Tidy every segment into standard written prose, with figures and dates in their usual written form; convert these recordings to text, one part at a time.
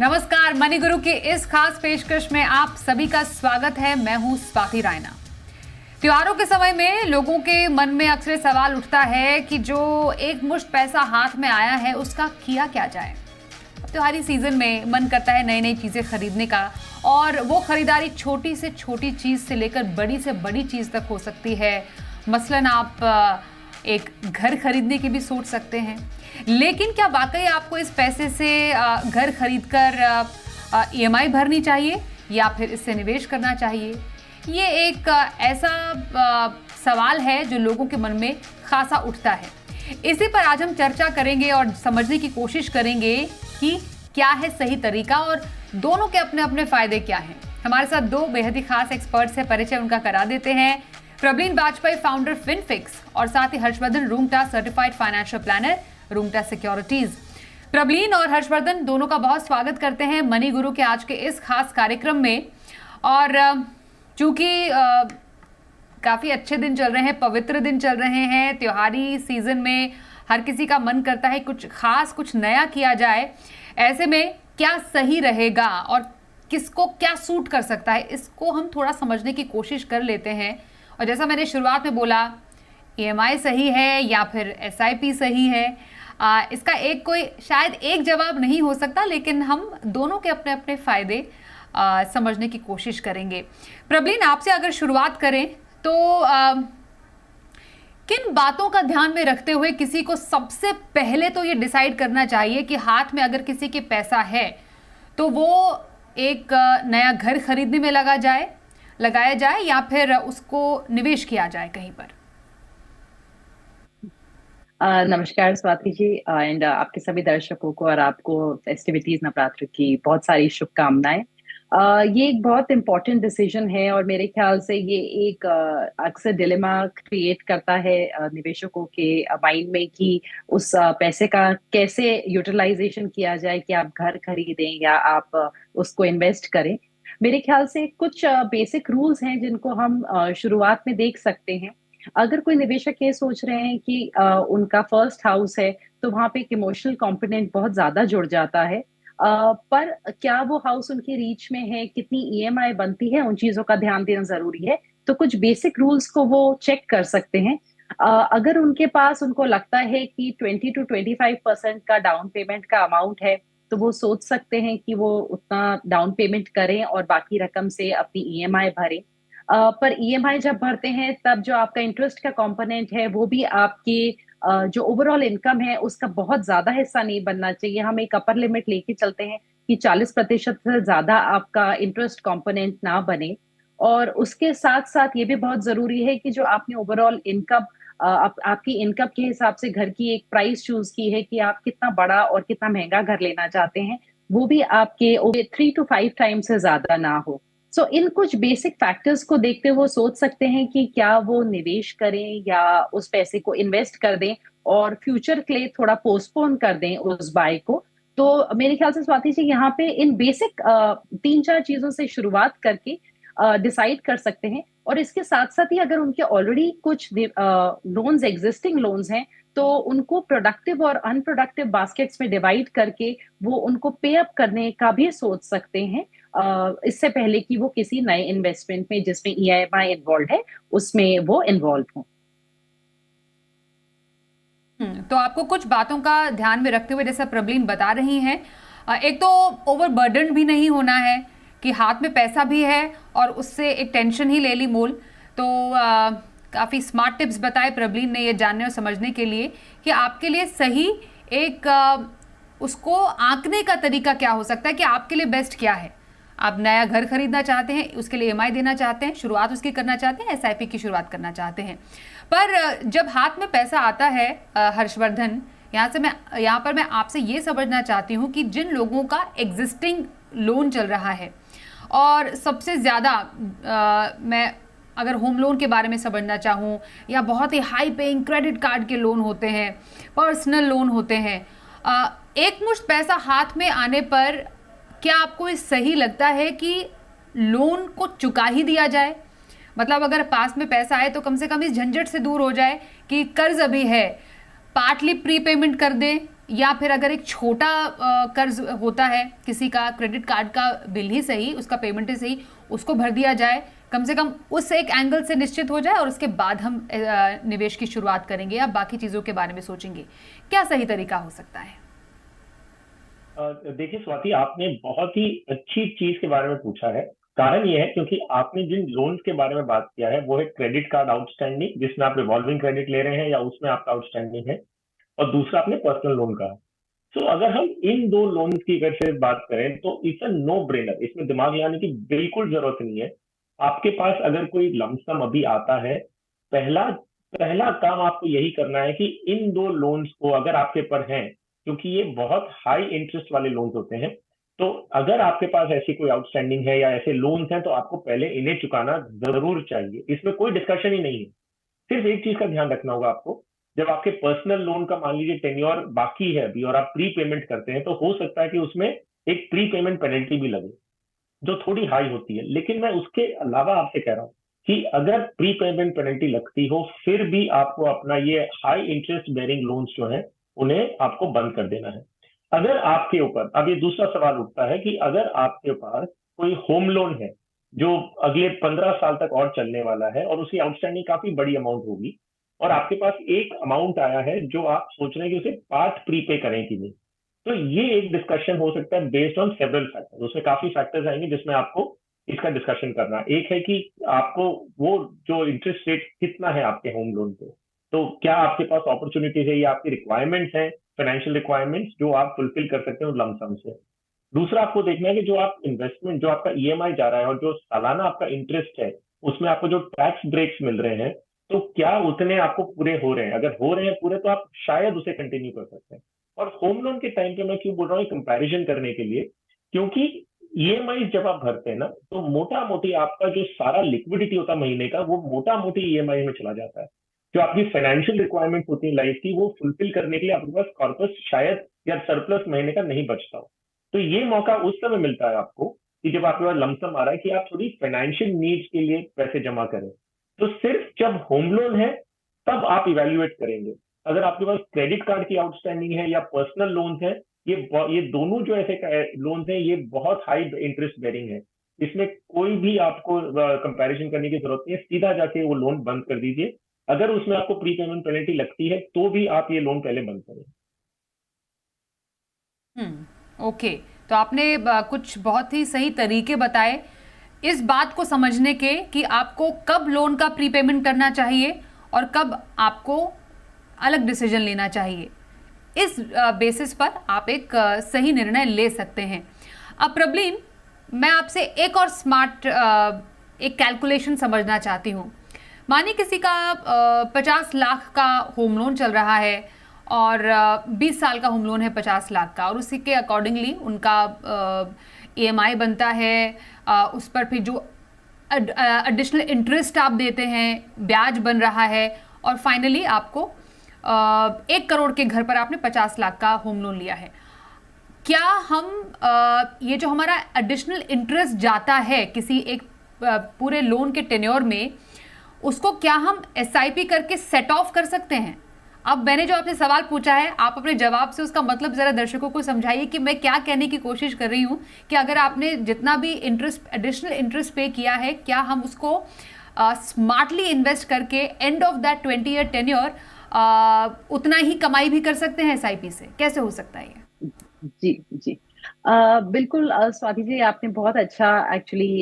नमस्कार, मनी गुरु की इस खास पेशकश में आप सभी का स्वागत है। मैं हूं स्वाति रायना। त्योहारों के समय में लोगों के मन में अक्सर सवाल उठता है कि जो एक मुश्त पैसा हाथ में आया है उसका किया क्या जाए। त्योहारी सीजन में मन करता है नई नई चीजें खरीदने का, और वो खरीदारी छोटी से छोटी चीज से लेकर बड़ी से बड़ी चीज तक हो सकती है। मसलन आप एक घर खरीदने की भी सोच सकते हैं, लेकिन क्या वाकई आपको इस पैसे से घर खरीदकर ईएमआई भरनी चाहिए या फिर इससे निवेश करना चाहिए? ये एक ऐसा सवाल है जो लोगों के मन में खासा उठता है। इसी पर आज हम चर्चा करेंगे और समझने की कोशिश करेंगे कि क्या है सही तरीका और दोनों के अपने अपने फायदे क्या हैं। हमारे साथ दो बेहद ही खास एक्सपर्ट्स हैं, परिचय उनका करा देते हैं। प्रवीण वाजपेयी, फाउंडर फिनफिक्स, और साथ ही Harshvardhan Rungta, certified financial planner, Rungta Securities. Praveen और हर्षवर्धन दोनों का बहुत स्वागत करते हैं मनी गुरु के आज के इस खास कार्यक्रम में। और चूंकि काफी अच्छे दिन चल रहे हैं, पवित्र दिन चल रहे हैं, त्योहारी सीजन में हर किसी का मन करता है कुछ खास, कुछ नया किया जाए। ऐसे में क्या सही रहेगा और किसको क्या सूट कर सकता है, इसको हम थोड़ा समझने की कोशिश कर लेते हैं। और जैसा मैंने शुरुआत में बोला, ईएमआई सही है या फिर एसआईपी सही है, इसका एक कोई शायद एक जवाब नहीं हो सकता, लेकिन हम दोनों के अपने अपने फायदे समझने की कोशिश करेंगे। प्रवीण, आपसे अगर शुरुआत करें तो किन बातों का ध्यान में रखते हुए किसी को सबसे पहले तो ये डिसाइड करना चाहिए कि हाथ में अगर किसी के पैसा है तो वो एक नया घर खरीदने में लगाया जाए या फिर उसको निवेश किया जाए कहीं पर? नमस्कार स्वाति जी, एंड आपके सभी दर्शकों को और आपको फेस्टिविटीज नवरात्र की बहुत सारी शुभकामनाएं। ये एक बहुत इम्पोर्टेंट डिसीजन है और मेरे ख्याल से ये एक अक्सर डिलेमा क्रिएट करता है निवेशकों के माइंड में कि उस पैसे का कैसे यूटिलाइजेशन किया जाए, कि आप घर खरीदें या आप उसको इन्वेस्ट करें। मेरे ख्याल से कुछ बेसिक रूल्स हैं जिनको हम शुरुआत में देख सकते हैं। अगर कोई निवेशक ये सोच रहे हैं कि उनका फर्स्ट हाउस है, तो वहां पे एक इमोशनल कंपोनेंट बहुत ज्यादा जुड़ जाता है। पर क्या वो हाउस उनके रीच में है, कितनी ईएमआई बनती है, उन चीजों का ध्यान देना जरूरी है। तो कुछ बेसिक रूल्स को वो चेक कर सकते हैं। अगर उनके पास उनको लगता है कि 20 to 25% का डाउन पेमेंट का अमाउंट है, तो वो सोच सकते हैं कि वो उतना डाउन पेमेंट करें और बाकी रकम से अपनी ईएमआई भरें। पर ईएमआई जब भरते हैं तब जो आपका इंटरेस्ट का कंपोनेंट है वो भी आपके जो ओवरऑल इनकम है उसका बहुत ज्यादा हिस्सा नहीं बनना चाहिए। हम एक अपर लिमिट लेके चलते हैं कि 40% से ज्यादा आपका इंटरेस्ट कंपोनेंट ना बने। और उसके साथ साथ ये भी बहुत जरूरी है कि जो आपने ओवरऑल इनकम आपकी इनकम के हिसाब से घर की एक प्राइस चूज की है कि आप कितना बड़ा और कितना महंगा घर लेना चाहते हैं, वो भी आपके 3 to 5 टाइम से ज्यादा ना हो। सो इन कुछ बेसिक फैक्टर्स को देखते हुए सोच सकते हैं कि क्या वो निवेश करें या उस पैसे को इन्वेस्ट कर दें और फ्यूचर के लिए थोड़ा पोस्टपोन कर दें उस बाय को। तो मेरे ख्याल से स्वाति जी यहाँ पे इन बेसिक 3-4 चीजों से शुरुआत करके डिसाइड कर सकते हैं। और इसके साथ साथ ही अगर उनके ऑलरेडी कुछ लोन्स, एग्जिस्टिंग लोन्स हैं, तो उनको प्रोडक्टिव और अनप्रोडक्टिव बास्केट्स में डिवाइड करके वो उनको पे अप करने का भी सोच सकते हैं, इससे पहले कि वो किसी नए इन्वेस्टमेंट में जिसमें ईएमआई इन्वॉल्व है उसमें वो इन्वॉल्व हो। तो आपको कुछ बातों का ध्यान में रखते हुए, जैसा प्रवीण बता रही हैं, एक तो ओवरबर्डन भी नहीं होना है कि हाथ में पैसा भी है और उससे एक टेंशन ही ले ली मोल। तो काफ़ी स्मार्ट टिप्स बताए प्रवीण ने ये जानने और समझने के लिए कि आपके लिए सही एक उसको आंकने का तरीका क्या हो सकता है, कि आपके लिए बेस्ट क्या है। आप नया घर खरीदना चाहते हैं, उसके लिए ईएमआई देना चाहते हैं, शुरुआत उसकी करना चाहते हैं, एसआईपी की शुरुआत करना चाहते हैं। पर जब हाथ में पैसा आता है, हर्षवर्धन, यहाँ पर मैं आपसे ये समझना चाहती हूँ कि जिन लोगों का एग्जिस्टिंग लोन चल रहा है, और सबसे ज़्यादा मैं अगर होम लोन के बारे में समझना चाहूँ, या बहुत ही हाई पेइंग क्रेडिट कार्ड के लोन होते हैं, पर्सनल लोन होते हैं, एक मुश्त पैसा हाथ में आने पर क्या आपको ये सही लगता है कि लोन को चुका ही दिया जाए? मतलब अगर पास में पैसा आए तो कम से कम इस झंझट से दूर हो जाए कि कर्ज अभी है, पार्टली प्री पेमेंट कर दें, या फिर अगर एक छोटा कर्ज होता है किसी का, क्रेडिट कार्ड का बिल ही सही, उसका पेमेंट ही सही, उसको भर दिया जाए, कम से कम उस एक एंगल से निश्चित हो जाए और उसके बाद हम निवेश की शुरुआत करेंगे या बाकी चीजों के बारे में सोचेंगे। क्या सही तरीका हो सकता है? देखिए स्वाति, आपने बहुत ही अच्छी चीज के बारे में पूछा है। कारण ये है क्योंकि आपने जिन लोन्स के बारे में बात किया है वो है क्रेडिट कार्ड आउटस्टैंडिंग, जिसमें आप रिवॉल्विंग क्रेडिट ले रहे हैं या उसमें आपका आउटस्टैंडिंग है, और दूसरा आपने पर्सनल लोन का। तो अगर हम इन दो लोन्स की अगर से बात करें तो इट्स अ नो ब्रेनर, इसमें दिमाग लगाने की बिल्कुल जरूरत नहीं है। आपके पास अगर कोई लमसम अभी आता है, पहला पहला काम आपको यही करना है कि इन दो लोन्स को अगर आपके पर हैं, क्योंकि ये बहुत हाई इंटरेस्ट वाले लोन्स होते हैं, तो अगर आपके पास ऐसी कोई आउटस्टैंडिंग है या ऐसे लोन्स हैं तो आपको पहले इन्हें चुकाना जरूर चाहिए। इसमें कोई डिस्कशन ही नहीं है। सिर्फ एक चीज का ध्यान रखना होगा आपको, जब आपके पर्सनल लोन का मान लीजिए टेन्योर बाकी है अभी और आप प्री पेमेंट करते हैं, तो हो सकता है कि उसमें एक प्री पेमेंट पेनल्टी भी लगे जो थोड़ी हाई होती है। लेकिन मैं उसके अलावा आपसे कह रहा हूँ कि अगर प्री पेमेंट पेनल्टी लगती हो फिर भी आपको अपना ये हाई इंटरेस्ट बेरिंग लोन्स जो है उन्हें आपको बंद कर देना है। अगर आपके ऊपर, अब ये दूसरा सवाल उठता है कि अगर आपके पास कोई होम लोन है जो अगले 15 साल तक और चलने वाला है और उसकी आउटस्टैंडिंग काफी बड़ी अमाउंट होगी, और आपके पास एक अमाउंट आया है जो आप सोच रहे हैं कि उसे पार्ट प्रीपे करें कि नहीं, तो ये एक डिस्कशन हो सकता है बेस्ड ऑन सेवरल फैक्टर्स। उसमें काफी फैक्टर्स आएंगे जिसमें आपको इसका डिस्कशन करना है। एक है कि आपको वो जो इंटरेस्ट रेट कितना है आपके होम लोन पे, तो क्या आपके पास अपॉर्चुनिटीज है या आपकी रिक्वायरमेंट्स हैं, फाइनेंशियल रिक्वायरमेंट्स जो आप फुलफिल कर सकते हैं लमसम से। दूसरा आपको देखना है कि जो आप इन्वेस्टमेंट, जो आपका ईएमआई जा रहा है और जो सालाना आपका इंटरेस्ट है, उसमें आपको जो टैक्स ब्रेक्स मिल रहे हैं, तो क्या उतने आपको पूरे हो रहे हैं। अगर हो रहे हैं पूरे तो आप शायद उसे कंटिन्यू कर सकते हैं। और होम लोन के टाइम पे मैं क्यों बोल रहा हूँ कंपैरिजन करने के लिए, क्योंकि ईएमआई जब आप भरते हैं ना तो मोटा मोटी आपका जो सारा लिक्विडिटी होता है महीने का, वो मोटा मोटी ईएमआई में चला जाता है। जो आपकी फाइनेंशियल रिक्वायरमेंट होती है लाइफ की, वो फुलफिल करने के लिए आपके पास कॉर्पस शायद या सरप्लस महीने का नहीं बचता हो। तो ये मौका उस समय मिलता है आपको कि जब आपके पास लमसम आ रहा है कि आप थोड़ी फाइनेंशियल नीड्स के लिए पैसे जमा करें। तो सिर्फ जब होम लोन है तब आप इवेल्युएट करेंगे। अगर आपके पास क्रेडिट कार्ड की आउटस्टैंडिंग है या पर्सनल लोन्स है, ये दोनों जो ऐसे लोन्स हैं ये बहुत हाई इंटरेस्ट बेरिंग है। इसमें कोई भी आपको कंपैरिजन करने की जरूरत नहीं है, सीधा जाके वो लोन बंद कर दीजिए। अगर उसमें आपको प्री पेमेंट पेनल्टी लगती है तो भी आप ये लोन पहले बंद करें। ओके, तो आपने कुछ बहुत ही सही तरीके बताए इस बात को समझने के कि आपको कब लोन का प्रीपेमेंट करना चाहिए और कब आपको अलग डिसीजन लेना चाहिए। इस बेसिस पर आप एक सही निर्णय ले सकते हैं। अब प्रबलीन, मैं आपसे एक और स्मार्ट एक कैलकुलेशन समझना चाहती हूँ। मानिए किसी का 50 लाख का होम लोन चल रहा है और 20 साल का होम लोन है 50 लाख का, और उसी के अकॉर्डिंगली उनका ईएमआई बनता है, उस पर फिर जो एडिशनल इंटरेस्ट आप देते हैं, ब्याज बन रहा है, और फाइनली आपको 1 करोड़ के घर पर आपने 50 लाख का होम लोन लिया है। क्या हम ये जो हमारा एडिशनल इंटरेस्ट जाता है किसी एक पूरे लोन के टेन्योर में, उसको क्या हम एसआईपी करके सेट ऑफ कर सकते हैं? अब मैंने जो आपसे सवाल पूछा है, आप अपने जवाब से उसका मतलब जरा दर्शकों को समझाइए कि मैं क्या कहने की कोशिश कर रही हूँ कि अगर आपने जितना भी इंटरेस्ट, एडिशनल इंटरेस्ट पे किया है, क्या हम उसको स्मार्टली इन्वेस्ट करके end of that 20 year tenure उतना ही कमाई भी कर सकते हैं एसआईपी से? कैसे हो सकता है ये? जी जी, बिल्कुल स्वाति जी, आपने बहुत अच्छा एक्चुअली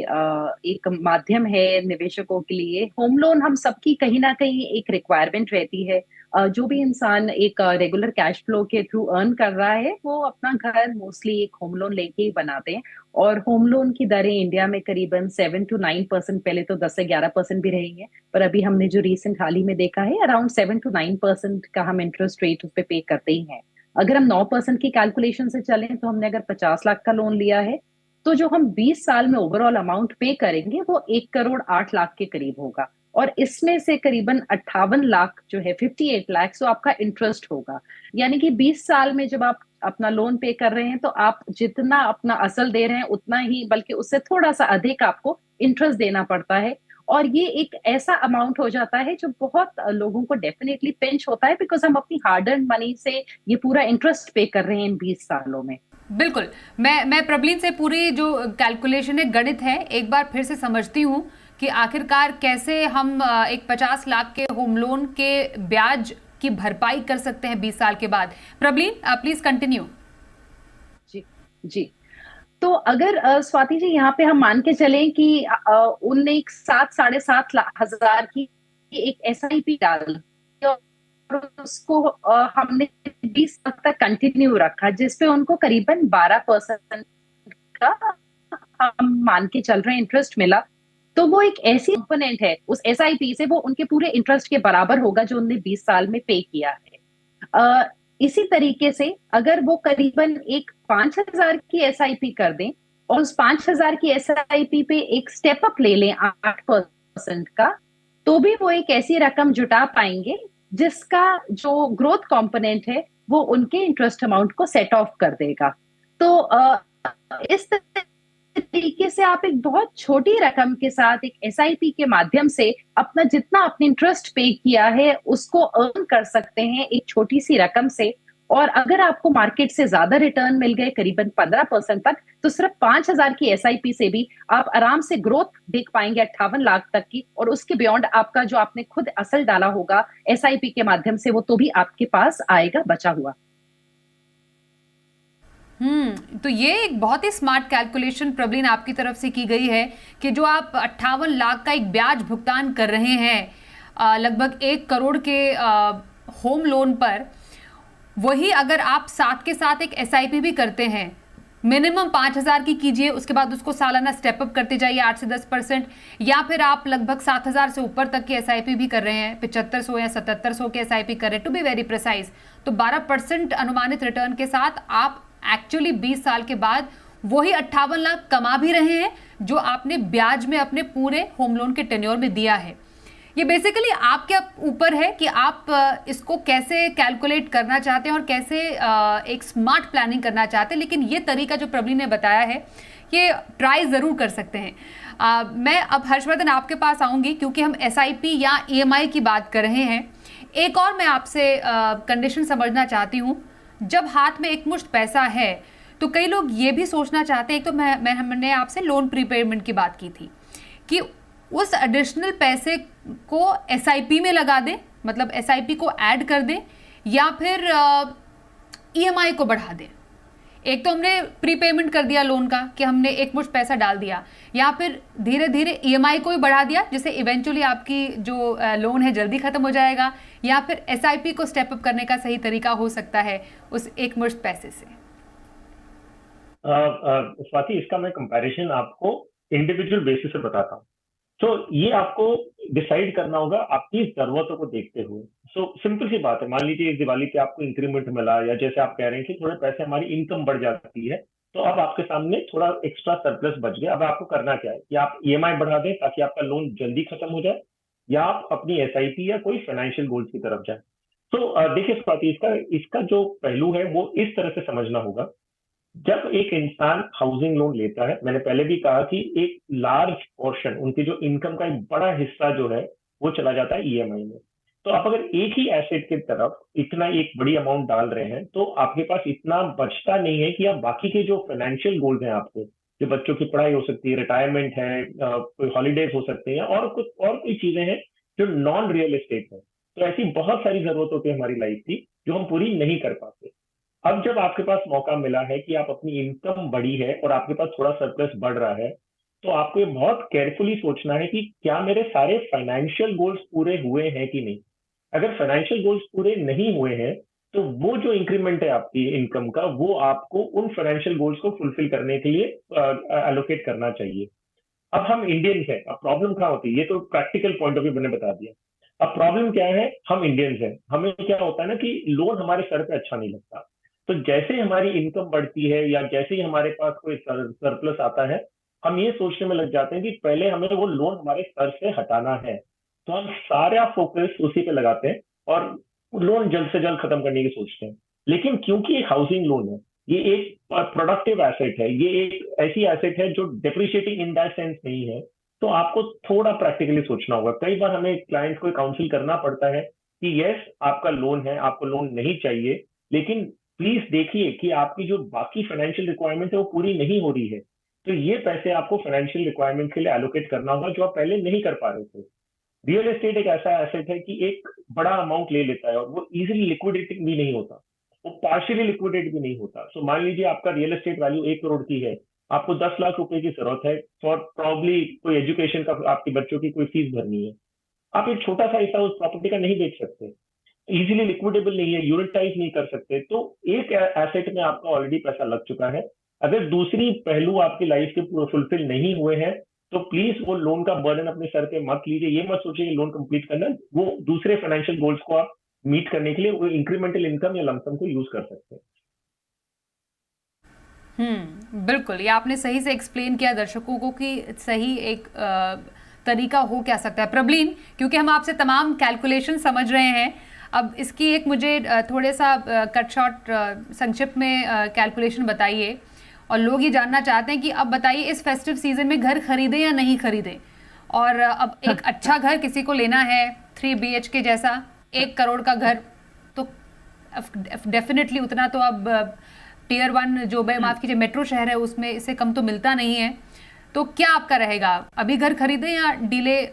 एक माध्यम है निवेशकों के लिए। होम लोन हम सबकी कहीं ना कहीं एक रिक्वायरमेंट रहती है। जो भी इंसान एक रेगुलर कैश फ्लो के थ्रू अर्न कर रहा है वो अपना घर मोस्टली एक होम लोन लेके ही बनाते हैं। और होम लोन की दरें इंडिया में करीबन 7 to 9%, पहले तो 10 से 11% भी रही है, पर अभी हमने जो रिसेंट हाल ही में देखा है अराउंड 7 to 9% का हम इंटरेस्ट रेट उस पर पे करते ही हैं। अगर हम 9% की कैलकुलेशन से चलें तो हमने अगर 50 लाख का लोन लिया है तो जो हम 20 साल में ओवरऑल अमाउंट पे करेंगे वो 1 करोड़ 8 लाख के करीब होगा। और इसमें से करीबन 58 लाख जो है 58 लाख तो आपका इंटरेस्ट होगा। यानी कि 20 साल में जब आप अपना लोन पे कर रहे हैं तो आप जितना अपना असल दे रहे हैं उतना ही, बल्कि उससे थोड़ा सा अधिक आपको इंटरेस्ट देना पड़ता है। और ये एक ऐसा अमाउंट हो जाता है जो बहुत लोगों को डेफिनेटली पिंच होता है, बिकॉज हम अपनी हार्ड अर्न मनी से ये पूरा इंटरेस्ट पे कर रहे हैं इन 20 सालों में। बिल्कुल। मैं प्रबलीन से पूरी जो कैलकुलेशन है, गणित है, एक बार फिर से समझती हूँ कि आखिरकार कैसे हम एक 50 लाख के होम लोन के ब्याज की भरपाई कर सकते हैं 20 साल के बाद। Prableen, please continue. जी जी। तो अगर स्वाति जी यहाँ पे हम मान के चलें कि उनने एक 7-7.5 हजार की एक SIP डाल और उसको हमने 20 साल तक कंटिन्यू रखा, जिसपे उनको करीबन 12% का हम मान के चल रहे हैं इंटरेस्ट मिला। तो वो एक ऐसी कंपोनेंट है उस SIP से, वो उनके पूरे इंटरेस्ट के बराबर होगा जो उनने 20 साल में पे किया है। इसी तरीके से अगर वो करीबन एक 5,000 की SIP कर दें और उस 5,000 की SIP पे एक स्टेप अप ले लें 8% का, तो भी वो एक ऐसी रकम जुटा पाएंगे जिसका जो ग्रोथ कंपोनेंट है वो उनके इंटरेस्ट अमाउंट को सेट ऑफ कर देगा। तो इस तरीके से आप एक बहुत छोटी रकम के साथ एक SIP के माध्यम से अपना जितना आपने इंटरेस्ट पे किया है उसको अर्न कर सकते हैं एक छोटी सी रकम से। और अगर आपको मार्केट से ज्यादा रिटर्न मिल गए करीबन 15% तक, तो सिर्फ 5,000 की SIP से भी आप आराम से ग्रोथ देख पाएंगे 58 लाख तक की। और उसके बियॉन्ड आपका जो आपने खुद असल डाला होगा SIP के माध्यम से, वो तो भी आपके पास आएगा बचा हुआ। तो ये एक बहुत ही स्मार्ट कैलकुलेशन प्रबलीन आपकी तरफ से की गई है कि जो आप 58 लाख का एक ब्याज भुगतान कर रहे हैं लगभग 1 करोड़ के होम लोन पर, वही अगर आप साथ के साथ एक SIP भी करते हैं, मिनिमम 5,000 की कीजिए, उसके बाद उसको सालाना स्टेप अप करते जाइए 8 से 10%, या फिर आप लगभग 7,000 से ऊपर तक की SIP भी कर रहे हैं, 7500 या 7700 के SIP कर रहे हैं, टू बी वेरी प्रिसाइज, तो 12% अनुमानित रिटर्न के साथ आप एक्चुअली 20 साल के बाद वही 58 लाख कमा भी रहे हैं जो आपने ब्याज में अपने पूरे होम लोन के टेन्योर में दिया है। ये बेसिकली आपके ऊपर है कि आप इसको कैसे कैलकुलेट करना चाहते हैं और कैसे एक स्मार्ट प्लानिंग करना चाहते हैं, लेकिन ये तरीका जो प्रबलीन ने बताया है ये ट्राई ज़रूर कर सकते हैं। मैं अब हर्षवर्धन आपके पास आऊँगी क्योंकि हम SIP या EMI की बात कर रहे हैं। एक और मैं आपसे कंडीशन समझना चाहती हूँ। जब हाथ में एक मुश्त पैसा है तो कई लोग ये भी सोचना चाहते हैं, एक तो हमने आपसे लोन प्रीपेमेंट की बात की थी कि उस एडिशनल पैसे को SIP में लगा दें, मतलब SIP को ऐड कर दें, या फिर EMI को बढ़ा दें। एक तो हमने प्रीपेमेंट कर दिया लोन का कि हमने एक मुश्त पैसा डाल दिया, या फिर धीरे धीरे EMI को भी बढ़ा दिया जिससे इवेंचुअली आपकी जो लोन है जल्दी खत्म हो जाएगा, या फिर SIP को स्टेप अप करने का सही तरीका हो सकता है उस एक मुश्त पैसे से। स्वाति, इसका मैं कंपैरिजन आपको इंडिविजुअल बेसिस से बताता हूँ। तो ये आपको डिसाइड करना होगा आपकी जरूरतों को देखते हुए। सिंपल सी बात है, मान लीजिए इस दिवाली पे आपको इंक्रीमेंट मिला, या जैसे आप कह रहे हैं कि थोड़े पैसे हमारी इनकम बढ़ जाती है, तो अब आपके सामने थोड़ा एक्स्ट्रा सरप्लस बच गया। अब आपको करना क्या है कि आप EMI बढ़ा दें ताकि आपका लोन जल्दी खत्म हो जाए, या आप अपनी SIP या कोई फाइनेंशियल गोल्स की तरफ जाए। तो देखिए स्वाति, इसका जो पहलू है वो इस तरह से समझना होगा। जब एक इंसान हाउसिंग लोन लेता है, मैंने पहले भी कहा कि एक लार्ज पोर्शन, उनकी जो इनकम का एक बड़ा हिस्सा जो है वो चला जाता है EMI में। तो आप अगर एक ही एसेट की तरफ इतना एक बड़ी अमाउंट डाल रहे हैं तो आपके पास इतना बचता नहीं है कि आप बाकी के जो फाइनेंशियल गोल्स हैं आपके, जो बच्चों की पढ़ाई हो सकती है, रिटायरमेंट है, कोई हॉलीडेज हो सकते हैं, और कुछ और कोई चीजें हैं जो नॉन रियल एस्टेट है। तो ऐसी बहुत सारी जरूरत होती है हमारी लाइफ की जो हम पूरी नहीं कर पाते। अब जब आपके पास मौका मिला है कि आप अपनी इनकम बढ़ी है और आपके पास थोड़ा सरप्लस बढ़ रहा है, तो आपको ये बहुत केयरफुली सोचना है कि क्या मेरे सारे फाइनेंशियल गोल्स पूरे हुए हैं कि नहीं। अगर फाइनेंशियल गोल्स पूरे नहीं हुए हैं तो वो जो इंक्रीमेंट है आपकी इनकम का, वो आपको उन फाइनेंशियल गोल्स को फुलफिल करने के लिए एलोकेट करना चाहिए। अब हम इंडियंस हैं, अब प्रॉब्लम क्या होती है, ये तो प्रैक्टिकल पॉइंट ऑफ व्यू मैंने बता दिया। अब प्रॉब्लम क्या है, हम इंडियंस हैं, हमें क्या होता है ना कि लोन हमारे सर पे अच्छा नहीं लगता। तो जैसे हमारी इनकम बढ़ती है या जैसे ही हमारे पास कोई सरप्लस आता है, हम ये सोचने में लग जाते हैं कि पहले हमें वो लोन हमारे सर से हटाना है। तो हम सारा फोकस उसी पे लगाते हैं और लोन जल्द से जल्द खत्म करने की सोचते हैं। लेकिन क्योंकि एक हाउसिंग लोन है, ये एक प्रोडक्टिव एसेट है, ये एक ऐसी एसेट है जो डिप्रिशिएटिंग इन दैट सेंस नहीं है तो आपको थोड़ा प्रैक्टिकली सोचना होगा। कई बार हमें क्लाइंट को काउंसिल करना पड़ता है कि यस आपका लोन है, आपको लोन नहीं चाहिए, लेकिन प्लीज देखिए कि आपकी जो बाकी फाइनेंशियल रिक्वायरमेंट है वो पूरी नहीं हो रही है, तो ये पैसे आपको फाइनेंशियल रिक्वायरमेंट के लिए एलोकेट करना होगा जो आप पहले नहीं कर पा रहे थे। रियल एस्टेट एक ऐसा एसेट है कि एक बड़ा अमाउंट ले लेता है और वो इजीली लिक्विडेटिंग भी नहीं होता, वो पार्शियली लिक्विडेट भी नहीं होता। सो मान लीजिए आपका रियल एस्टेट वैल्यू 1 करोड़ की है, आपको 10 लाख रुपए की जरूरत है फॉर प्रॉब्ली कोई एजुकेशन का, आपके बच्चों की कोई फीस भरनी है। आप एक छोटा सा हिस्सा उस प्रॉपर्टी का नहीं बेच सकते, इजीली लिक्विडेबल नहीं है, यूनिटाइज नहीं कर सकते, तो एक एसेट में आपका ऑलरेडी पैसा लग चुका है। अगर दूसरी पहलू आपकी लाइफ के पूरे फुलफिल नहीं हुए हैं तो प्लीज वो लोन का बर्डन अपने सर पे मत लीजिए। ये मत सोचिए कि लोन कंप्लीट करना, वो दूसरे फाइनेंशियल गोल्स को आप मीट करने के लिए वो इंक्रीमेंटल इनकम या लमसम को यूज कर सकते हैं। बिल्कुल, ये आपने सही से एक्सप्लेन किया दर्शकों को कि सही एक तरीका हो क्या सकता है। प्रबलीन, क्योंकि हम आपसे तमाम कैलकुलेशन समझ रहे हैं, अब इसकी एक मुझे थोड़े सा कट शॉर्ट संक्षिप्त में कैलकुलेशन बताइए। और लोग ये जानना चाहते हैं कि अब बताइए इस फेस्टिव सीजन में घर खरीदें या नहीं खरीदें। और अब एक अच्छा घर किसी को लेना है 3 BHK जैसा 1 करोड़ का घर, तो डेफिनेटली उतना तो अब टियर 1 जो माफ कीजिए मेट्रो शहर है उसमें इससे कम तो मिलता नहीं है। तो क्या आपका रहेगा, अभी घर खरीदें या डिले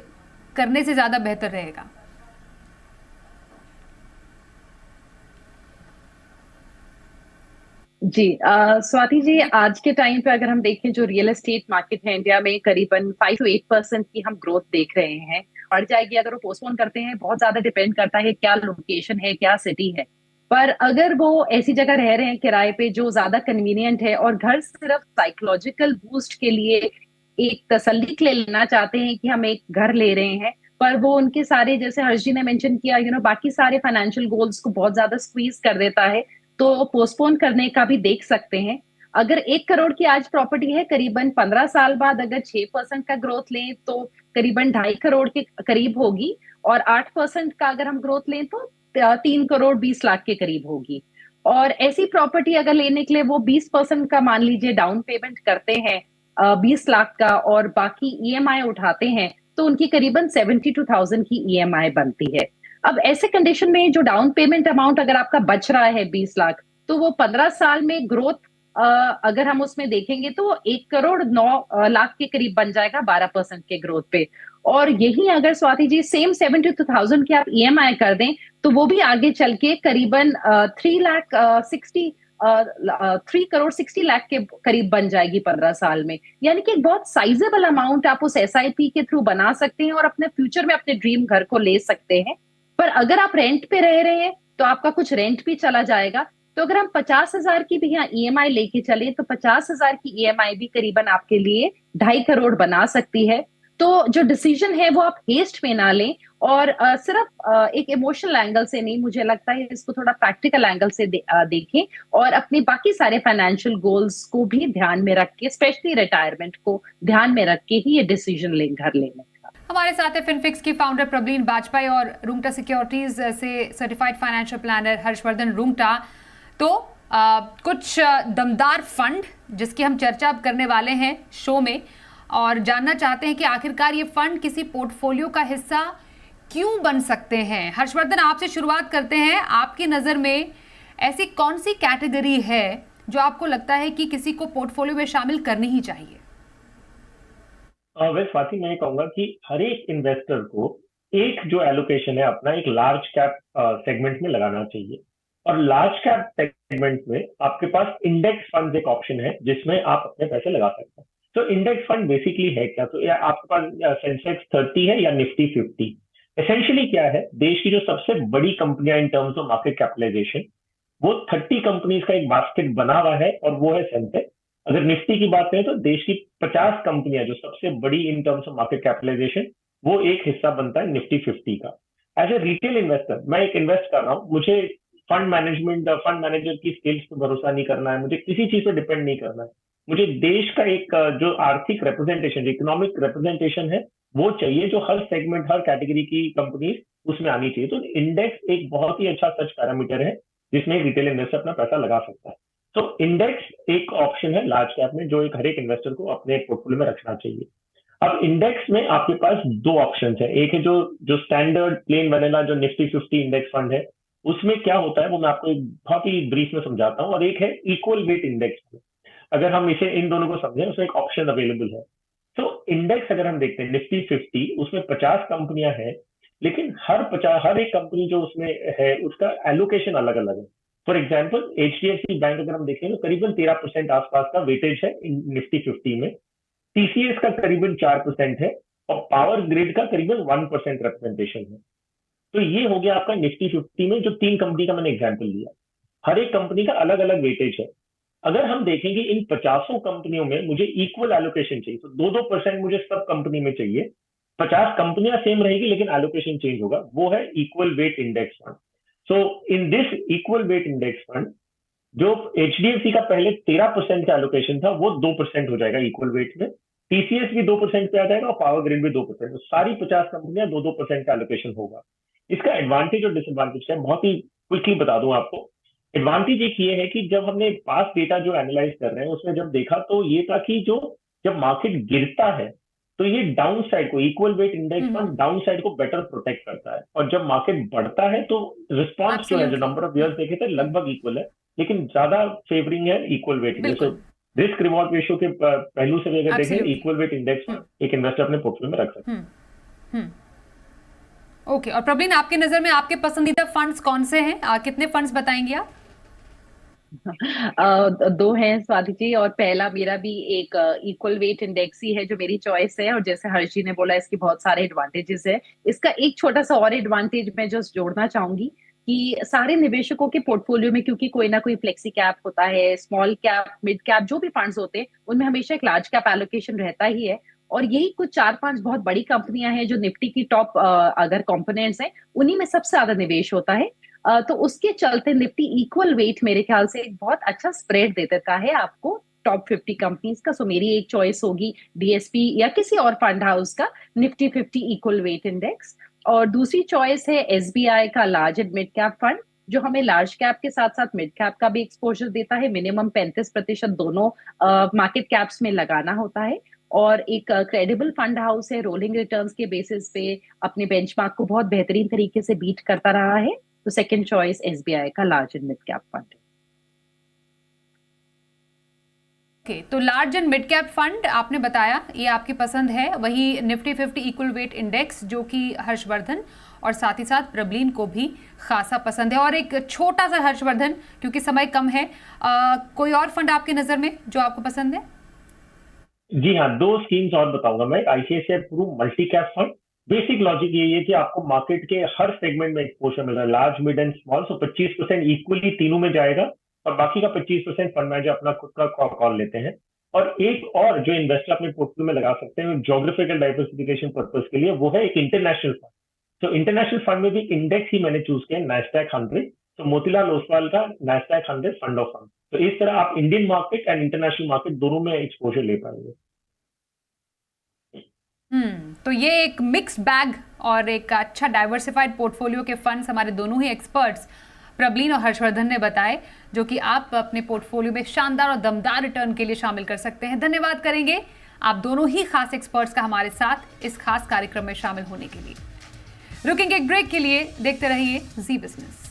करने से ज्यादा बेहतर रहेगा? जी स्वाति जी, आज के टाइम पे अगर हम देखें जो रियल एस्टेट मार्केट है इंडिया में करीबन 5 to 8% की हम ग्रोथ देख रहे हैं। बढ़ जाएगी अगर वो पोस्टपोन करते हैं, बहुत ज्यादा डिपेंड करता है क्या लोकेशन है, क्या सिटी है। पर अगर वो ऐसी जगह रह रहे हैं किराए पे जो ज्यादा कन्वीनियंट है और घर सिर्फ साइकोलॉजिकल बूस्ट के लिए एक तसल्ली के लिए लेना चाहते हैं कि हम एक घर ले रहे हैं, पर वो उनके सारे जैसे हर्ष जी ने मेंशन किया बाकी सारे फाइनेंशियल गोल्स को बहुत ज्यादा स्क्वीज कर देता है, तो पोस्टपोन करने का भी देख सकते हैं। अगर 1 करोड़ की आज प्रॉपर्टी है, करीबन 15 साल बाद अगर 6% का ग्रोथ लें तो करीबन 2.5 करोड़ के करीब होगी, और 8% का अगर हम ग्रोथ लें तो 3 करोड़ 20 लाख के करीब होगी। और ऐसी प्रॉपर्टी अगर लेने के लिए वो 20% का मान लीजिए डाउन पेमेंट करते हैं 20 लाख का, और बाकी ईएमआई उठाते हैं, तो उनकी करीबन 72,000 की ईएमआई बनती है। अब ऐसे कंडीशन में जो डाउन पेमेंट अमाउंट अगर आपका बच रहा है 20 लाख, तो वो 15 साल में ग्रोथ अगर हम उसमें देखेंगे तो 1 करोड़ 9 लाख के करीब बन जाएगा 12% के ग्रोथ पे। और यही अगर स्वाति जी सेम 72,000 की आप ईएमआई कर दें तो वो भी आगे चल के करीबन 3 करोड़ 60 लाख के करीब बन जाएगी 15 साल में। यानी कि एक बहुत साइजेबल अमाउंट आप उस एसआईपी के थ्रू बना सकते हैं और अपने फ्यूचर में अपने ड्रीम घर को ले सकते हैं। पर अगर आप रेंट पे रह रहे हैं तो आपका कुछ रेंट भी चला जाएगा। तो अगर हम 50,000 की भी यहाँ ईएमआई लेके चले तो 50,000 की ईएमआई भी करीबन आपके लिए 2.5 करोड़ बना सकती है। तो जो डिसीजन है वो आप हेस्ट में ना लें, और सिर्फ एक इमोशनल एंगल से नहीं, मुझे लगता है इसको थोड़ा प्रैक्टिकल एंगल से देखें, और अपने बाकी सारे फाइनेंशियल गोल्स को भी ध्यान में रख के, स्पेशली रिटायरमेंट को ध्यान में रख के ही ये डिसीजन लें घर लेने का। हमारे साथ है फिनफिक्स की फाउंडर प्रबलीन बाजपेयी और रूंगटा सिक्योरिटीज से certified financial planner Harshvardhan Rungta. तो कुछ दमदार फंड जिसकी हम चर्चा अब करने वाले हैं शो में, और जानना चाहते हैं कि आखिरकार ये फंड किसी पोर्टफोलियो का हिस्सा क्यों बन सकते हैं। हर्षवर्धन, आपसे शुरुआत करते हैं। आपकी नज़र में ऐसी कौन सी कैटेगरी है जो आपको लगता है कि किसी को पोर्टफोलियो में शामिल करनी ही चाहिए? वैसे स्वाति, मैं कहूंगा कि हर एक इन्वेस्टर को एक जो एलोकेशन है अपना एक लार्ज कैप सेगमेंट में लगाना चाहिए। और लार्ज कैप सेगमेंट में आपके पास इंडेक्स फंड एक ऑप्शन है जिसमें आप अपने पैसे लगा सकते हैं। तो इंडेक्स फंड बेसिकली है क्या? तो आपके पास सेंसेक्स 30 है या निफ्टी 50। एसेंशियली क्या है, देश की जो सबसे बड़ी कंपनियां in terms of market capitalization, वो 30 कंपनीज का एक बास्केट बना हुआ है और वो है सेंसेक्स। अगर निफ्टी की बात करें तो देश की 50 कंपनियां जो सबसे बड़ी in terms of market capitalization, वो एक हिस्सा बनता है निफ्टी 50 का। एज ए रिटेल इन्वेस्टर मैं एक इन्वेस्ट कर रहा हूँ, मुझे फंड मैनेजर की स्किल्स पर भरोसा नहीं करना है, मुझे किसी चीज पर डिपेंड नहीं करना है, मुझे देश का एक जो आर्थिक रिप्रेजेंटेशन, इकोनॉमिक रिप्रेजेंटेशन है वो चाहिए, जो हर सेगमेंट, हर कैटेगरी की कंपनी उसमें आनी चाहिए। तो इंडेक्स एक बहुत ही अच्छा सर्च पैरामीटर है जिसमें रिटेल इन्वेस्टर अपना पैसा लगा सकता है। तो इंडेक्स एक ऑप्शन है लार्ज कैप में जो एक हर एक इन्वेस्टर को अपने पोर्टफोलियो में रखना चाहिए। अब इंडेक्स में आपके पास दो ऑप्शन है। एक है जो जो स्टैंडर्ड प्लेन वैनिला जो निफ्टी 50 इंडेक्स फंड है, उसमें क्या होता है वो मैं आपको एक बहुत ही ब्रीफ में समझाता हूँ। और एक है इक्वल वेट इंडेक्स। अगर हम इसे इन दोनों को समझें, उसमें एक ऑप्शन अवेलेबल है। तो इंडेक्स अगर हम देखते हैं निफ्टी 50, उसमें 50 कंपनियां हैं, लेकिन हर एक कंपनी जो उसमें है उसका एलोकेशन अलग अलग है। फॉर एग्जाम्पल HDFC बैंक अगर हम देखें तो करीबन 13% आसपास का वेटेज है निफ्टी 50 में। TCS का करीबन 4% है और पावर ग्रिड का करीबन 1% रिप्रेजेंटेशन है। तो ये हो गया आपका निफ्टी 50 में जो 3 कंपनी का मैंने एग्जाम्पल लिया। हर एक कंपनी का अलग अलग वेटेज है। अगर हम देखेंगे इन 50 कंपनियों में मुझे इक्वल एलोकेशन चाहिए, तो 2-2% मुझे सब कंपनी में चाहिए। 50 कंपनियां सेम रहेगी लेकिन एलोकेशन चेंज होगा, वो है equal weight index fund. So in this equal weight index fund, जो HDFC का पहले 13% का एलोकेशन था वो 2% हो जाएगा इक्वल वेट में। TCS भी 2% पे आ जाएगा और पावर ग्रिड भी 2%। तो सारी 50 कंपनियां 2-2% का एलोकेशन होगा। इसका एडवांटेज और डिसएडवांटेज है, बहुत ही क्विकली बता दूं आपको। एडवांटेज एक ये है कि जब हमने पास डेटा जो एनालाइज कर रहे हैं उसमें जब देखा तो ये था कि जो जब मार्केट गिरता है तो ये डाउन साइड को, equal weight index fund down side को बेटर प्रोटेक्ट करता है। और जब मार्केट बढ़ता है तो रिस्पॉन्स जो है, जो नंबर ऑफ ईयर्स देखे थे, लगभग इक्वल है, लेकिन ज्यादा फेवरिंग है equal weight index. Risk reward ratio के पहलू से भी अगर देखें, इक्वल वेट इंडेक्स एक इन्वेस्टर अपने पोर्टफोलियो में रख सकते हैं। ओके, और प्रवीण, आपकी नजर में आपके पसंदीदा फंड्स कौन से हैं? कितने फंड्स बताएंगे आप? दो हैं स्वाति जी, और पहला मेरा भी एक इक्वल वेट इंडेक्स ही है जो मेरी चॉइस है। और जैसे हर्ष जी ने बोला, इसके बहुत सारे एडवांटेजेस है। इसका एक छोटा सा और एडवांटेज मैं जो जोड़ना चाहूंगी कि सारे निवेशकों के पोर्टफोलियो में क्योंकि कोई ना कोई फ्लेक्सी कैप होता है, स्मॉल कैप, मिड कैप, जो भी फंड्स होते हैं उनमें हमेशा एक लार्ज कैप एलोकेशन रहता ही है। और यही कुछ 4-5 बहुत बड़ी कंपनियां हैं जो निफ्टी की टॉप अगर कंपोनेंट्स हैं, उन्हीं में सबसे ज्यादा निवेश होता है। तो उसके चलते निफ्टी इक्वल वेट मेरे ख्याल से एक बहुत अच्छा स्प्रेड दे देता है आपको टॉप 50 कंपनीज का। सो मेरी एक चॉइस होगी DSP या किसी और फंड हाउस का निफ्टी 50 इक्वल वेट इंडेक्स। और दूसरी चॉइस है SBI का large and mid cap fund, जो हमें लार्ज कैप के साथ साथ मिड कैप का भी एक्सपोजर देता है। मिनिमम 35% दोनों मार्केट कैप्स में लगाना होता है। और एक क्रेडिबल फंड हाउस है, रोलिंग रिटर्न्स के बेसिस पे अपने बेंचमार्क को बहुत बेहतरीन तरीके से बीट करता रहा है। तो सेकंड चॉइस SBI का large and mid cap fund. Okay, तो large and mid cap fund आपने बताया, ये आपकी पसंद है। वही निफ्टी 50 इक्वल वेट इंडेक्स जो कि हर्षवर्धन और साथ ही साथ प्रबलीन को भी खासा पसंद है। और एक छोटा सा हर्षवर्धन, क्योंकि समय कम है, कोई और फंड आपकी नजर में जो आपको पसंद है? जी हाँ, 2 स्कीम्स और बताऊंगा मैं। ICICI Pru multi cap fund. Basic logic यही है कि आपको मार्केट के हर सेगमेंट में एक्सपोजर मिल रहा है, large, mid and small. So 25% equally तीनों में जाएगा और बाकी का 25% फंड मैनेजर अपना खुद का कॉल लेते हैं। और एक और जो इन्वेस्टर अपने पोर्टफोलियो में लगा सकते हैं ज्योग्राफिकल डाइवर्सिफिकेशन पर्पज के लिए, वो है एक इंटरनेशनल फंड। तो इंटरनेशनल फंड में भी इंडेक्स ही मैंने चूज किया, NASDAQ 100। तो मोतीलाल ओसवाल का NASDAQ 100 फंड ऑफ फंड। तो इस तरह आप Indian market and international market दोनों में एक्सपोजर ले पाएंगे। तो ये एक मिक्स बैग और एक अच्छा डाइवर्सिफाइड पोर्टफोलियो के फंड्स हमारे दोनों ही एक्सपर्ट्स प्रबलीन और हर्षवर्धन ने बताए, जो कि आप अपने पोर्टफोलियो में शानदार और दमदार रिटर्न के लिए शामिल कर सकते हैं। धन्यवाद करेंगे आप दोनों ही खास एक्सपर्ट्स का हमारे साथ इस खास कार्यक्रम में शामिल होने के लिए। रुकेंगे एक ब्रेक के लिए, देखते रहिए जी बिजनेस।